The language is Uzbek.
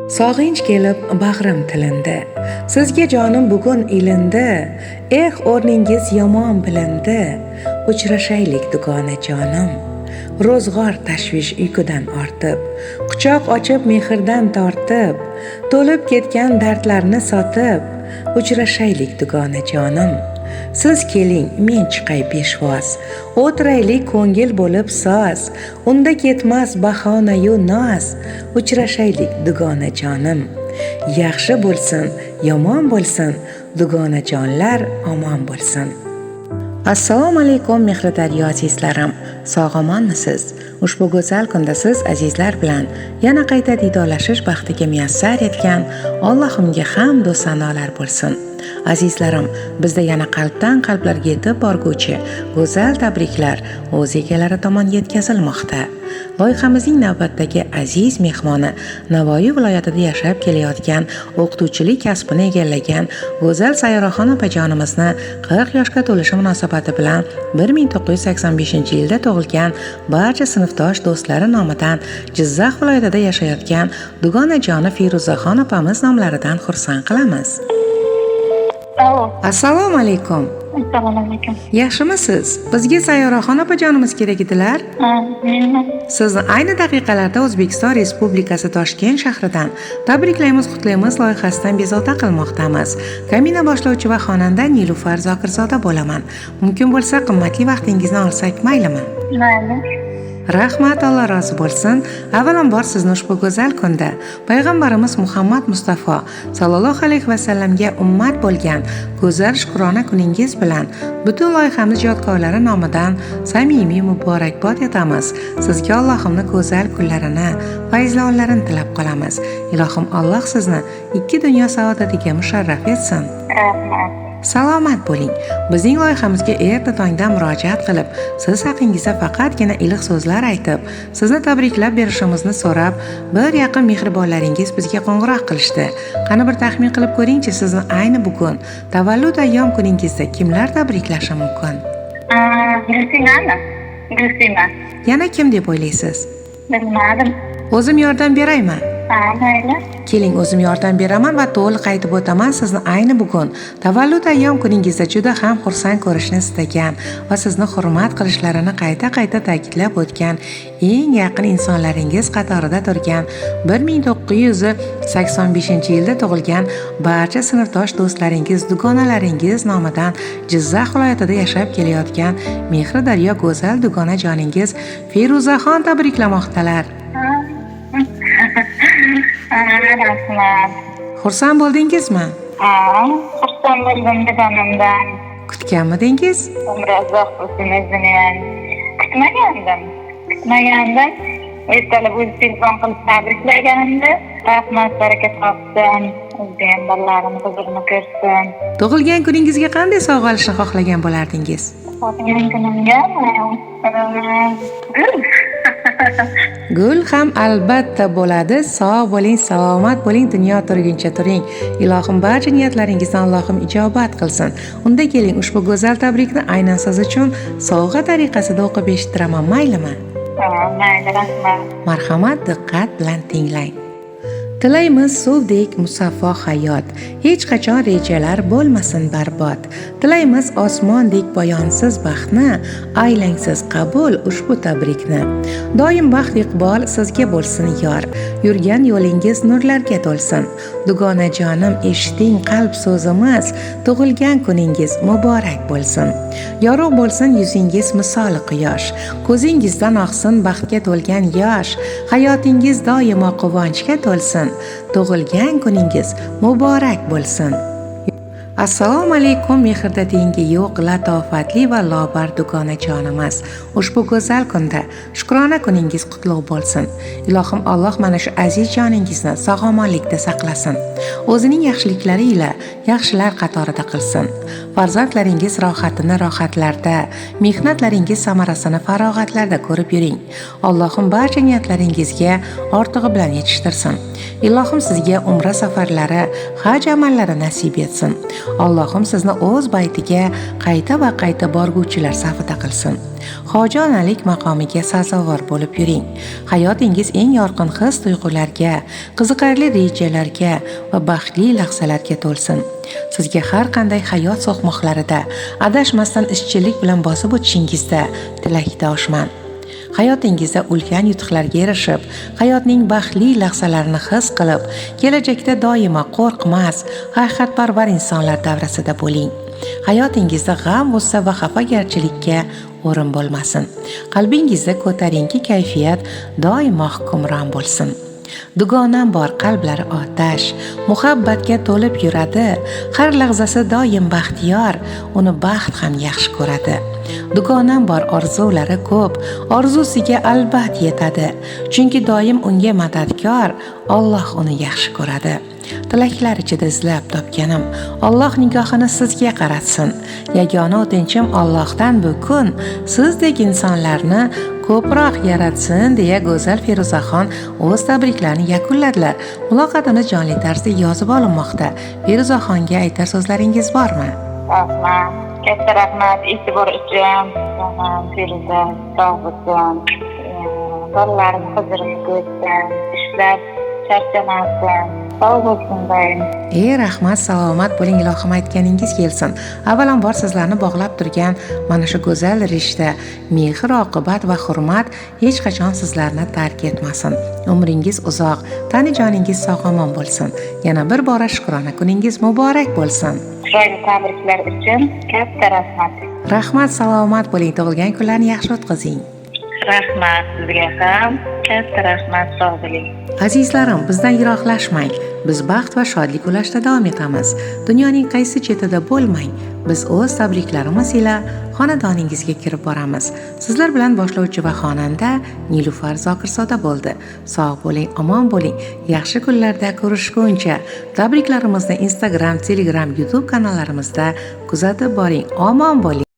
Sog'inch kelib bag'rim tilindi. Sizga jonim bugun ilindi. O'rningiz yomon bilindi. Uchrashaylik dugona jonim. Ro'zg'or tashvish uyqudan ortib, quchoq ochib mehrdan tortib, to'lib ketgan dardlarni sotib, uchrashaylik dugona jonim. Siz keling, men chiqay peshvoz, o'tiraylik ko'ngil bo'lib soz, unda ketmas bahona-yu noz, uchrashaylik dugona jonim. Yaxshi bo'lsin, yomon bo'lsin, dugona jonlar omon bo'lsin. Assalomu alaykum mehri daryo azizlarim, sog'-omonmisiz? Ushbu go'zal kunda siz azizlar bilan yana qayta diydorlashish baxtiga muyassar etgan Allohimga hamd va sanolar bo'lsin. Azizlarim, bizda yana qalbdan qalblarga yetib borguvchi go'zal tabriklar o'z egalari tomon yetkazilmoqda. Loyihamizning navbatdagi aziz mehmoni Navoiy viloyatida yashab kelayotgan, o'qituvchilik kasbini egallagan go'zal Sayyoraxon opajonimizni 40 yoshga to'lishi munosabati bilan 1985-yilda tug'ilgan barcha sinfdosh do'stlari nomidan Jizzax viloyatida yashayotgan dugonajoni Feruzaxon opamiz nomlaridan xursand qilamiz. Assalomu alaykum. Assalomu alaykum. Yaxshimisiz? Bizga Sayyoraxon opajonimiz kerak edilar. Sizni ayni daqiqalarda O'zbekiston Respublikasi Toshkent shahridan tabriklaymiz, qutlaymiz loyihasidan bezovta qilmoqdamiz. Kamina boshlovchi va xonanda Nilufar Zokirzoda bo'laman. Mumkin bo'lsa qimmatli vaqtingizni olsak maylimi? Mayli. Rahmat, Alloh rozi bo'lsin. Avvalambor sizni ushbu go'zal kunda payg'ambarimiz Muhammad Mustafa sallallohu alayhi va sallamga ummat bo'lgan go'zal shukrona kuningiz bilan butun loyihamiz ijodkorlari nomidan samimiy muborakbod etamiz. Sizga Allohimning go'zal kunlarini, fayzli onlarini tilab qolamiz. Ilohim Alloh sizni ikki dunyo saodatiga musharraf etsin. Rahmat. Salomat bo'ling. Bizning loyihamizga erta tongdan murojaat qilib, siz haqingizda faqatgina iliq so'zlar aytib, sizni tabriklab berishimizni so'rab, bir yaqin mehribonlaringiz bizga qo'ng'iroq qilishdi. Qani bir taxmin qilib ko'ring-chi, sizni ayni bugun tavallud ayyom kuningizda kimlar tabriklashi mumkin? Gulsima. Yana kim deb o'ylaysiz? Bilmadim. O'zim yordam beraymi? Mayli. Keling, o'zim yordam beraman va to'liq aytib o'taman. Sizni ayni bugun tavallud ayyom kuningizda juda ham xursand ko'rishni istagan va sizni hurmat qilishlarini qayta ta'kidlab o'tgan eng yaqin insonlaringiz qatorida turgan 1985-yilda tug'ilgan barcha sinfdosh do'stlaringiz, dugonalaringiz nomidan Jizzax viloyatida yashab kelayotgan mehri daryo go'zal dugonajoningiz Feruzaxon tabriklamoqdalar. Rahmat. Xursand bo'ldingizmi? Xursand bo'ldim dugonamdan. Kutganmidingiz? Umri uzoq bo'lsin o'zini. Kutmagandim. Ertalab o'zi telefon qilib tabriklagandi. Rahmat, baraka topsin. O'zim bolalarim huzurini ko'rsin. Tug'ilgan kuningizga qanday sovg'a olishni xohlagan bo'lardingiz? Tug'ilgan kunimga Gul ham albatta bo'ladi. Sog' bo'ling, salomat bo'ling, dunyo turguncha turing. Ilohim barcha niyatlaringizdan Allohim ijobat qilsin. Unda keling, ushbu go'zal tabrikni aynan siz uchun sovg'a tariqasida o'qib eshittiraman, maylimi? Mayli, rahmat. Marhamat, diqqat bilan tinglang. Tilaymiz suvdek musaffo hayot, hech qachon rejalar bo'lmasin barbod. Tilaymiz osmondek poyonsiz baxtni, aylangsiz qabul ushbu tabrikni. Doim baxt iqbol sizga bo'lsin yor, yurgan yo'lingiz nurlarga to'lsin. Dugonajonim, eshiting qalb so'zimiz, tug'ilgan kuningiz muborak bo'lsin. Yorug' bo'lsin yuzingiz misoli quyosh, ko'zingizdan oqsin baxtga to'lgan yosh, hayotingiz doimo quvonchga to'lsin. Tug'ilgan kuningiz muborak bo'lsin. Assalomu alaykum mehrda tengi yo'q latofatli va lobar dugonajonimiz. Ushbu go'zal kunda shukrona kuningiz qutlug' bo'lsin. Ilohim Alloh mana shu aziz joningizni sog'-omonlikda saqlasin. O'zining yaxshiliklari ila yaxshilar qatorida qilsin. Farzandlaringiz rohatini rohatlarda, mehnatlaringiz samarasini farog'atlarda ko'rib yuring. Allohim barcha niyatlaringizga ortig'i bilan yetishtirsin. Ilohim sizga umra safarlari, haj amallari nasib etsin. Allohim sizni o'z baytiga qayta va qayta borguvchilar safida qilsin. Hoji-onalik maqomiga sazovor bo'lib yuring. Hayotingiz eng yorqin his-tuyg'ularga, qiziqarli rejalarga va baxtli lahzalarga to'lsin. Sizga har qanday hayot so'qmoqlarida adashmasdan izchillik bilan bosib o'tishingizda tilakdoshman. Hayotingizda ulkan yutuqlarga erishib, hayotning baxtli lahzalarini his qilib, kelajakda doimo qo'rqmas, haqiqatparvar insonlar davrasida bo'ling. Hayotingizda g'am, g'ussa va xafagarchilikka o'rin bo'lmasin. Qalbingizda ko'tarinki kayfiyat doimo hukmron bo'lsin. Dugonam bor qalblari otash, muhabbatga to'lib yuradi. Har lahzasi doim baxtiyor, uni baxt ham yaxshi ko'radi. Dugonam bor orzulari ko'p, orzusiga albatta yetadi. Chunki doim unga madadkor, Alloh uni yaxshi ko'radi. Tilaklar ichida izlab topganim, Alloh nigohini sizga qaratsin. Yagona o'tinchim Allohdan bu kun sizdek insonlarni ko'proq yaratsin deya go'zal Feruzaxon o'z tabriklarini yakunladilar. Muloqotimiz jonli tarzda yozib olinmoqda. Feruzaxonga aytar so'zlaringiz bormi? Rahmat. Katta rahmat e'tibor uchun. Feruza, sog' bo'lsin. Bolalarim qizirini ko'rsin, ishlab charchamasin. Sog' bo'lsin doim. Rahmat, salomat bo'ling, ilohim aytganingiz kelsin. Avvalambor sizlarni bog'lab turgan mana shu go'zal rishta, mehr, oqibat va hurmat hech qachon sizlarni tark etmasin. Umringiz uzoq, tani joningiz sog'-omon bo'lsin. Yana bir bora shukrona kuningiz muborak bo'lsin. Chiroyli tabriklar uchun katta rahmat. Rahmat, salomat bo'ling, tug'ilgan kunlarni yaxshi o'tkazing. Rahmat sizga ham katta rahmat, sog' bo'ling. Azizlarim, bizdan yiroqlashmang. Biz baxt va shodlik ulashda davom etamiz. Dunyoning qaysi chetida bo'lmang, biz o'z tabriklarimiz ila xonadoningizga kirib boramiz. Sizlar bilan boshlovchi va xonanda Nilufar Zokirzoda bo'ldi. Sog' bo'ling, omon bo'ling. Yaxshi kunlarda ko'rishguncha tabriklarimizni Instagram, Telegram, YouTube kanallarimizda kuzatib boring. Omon bo'ling.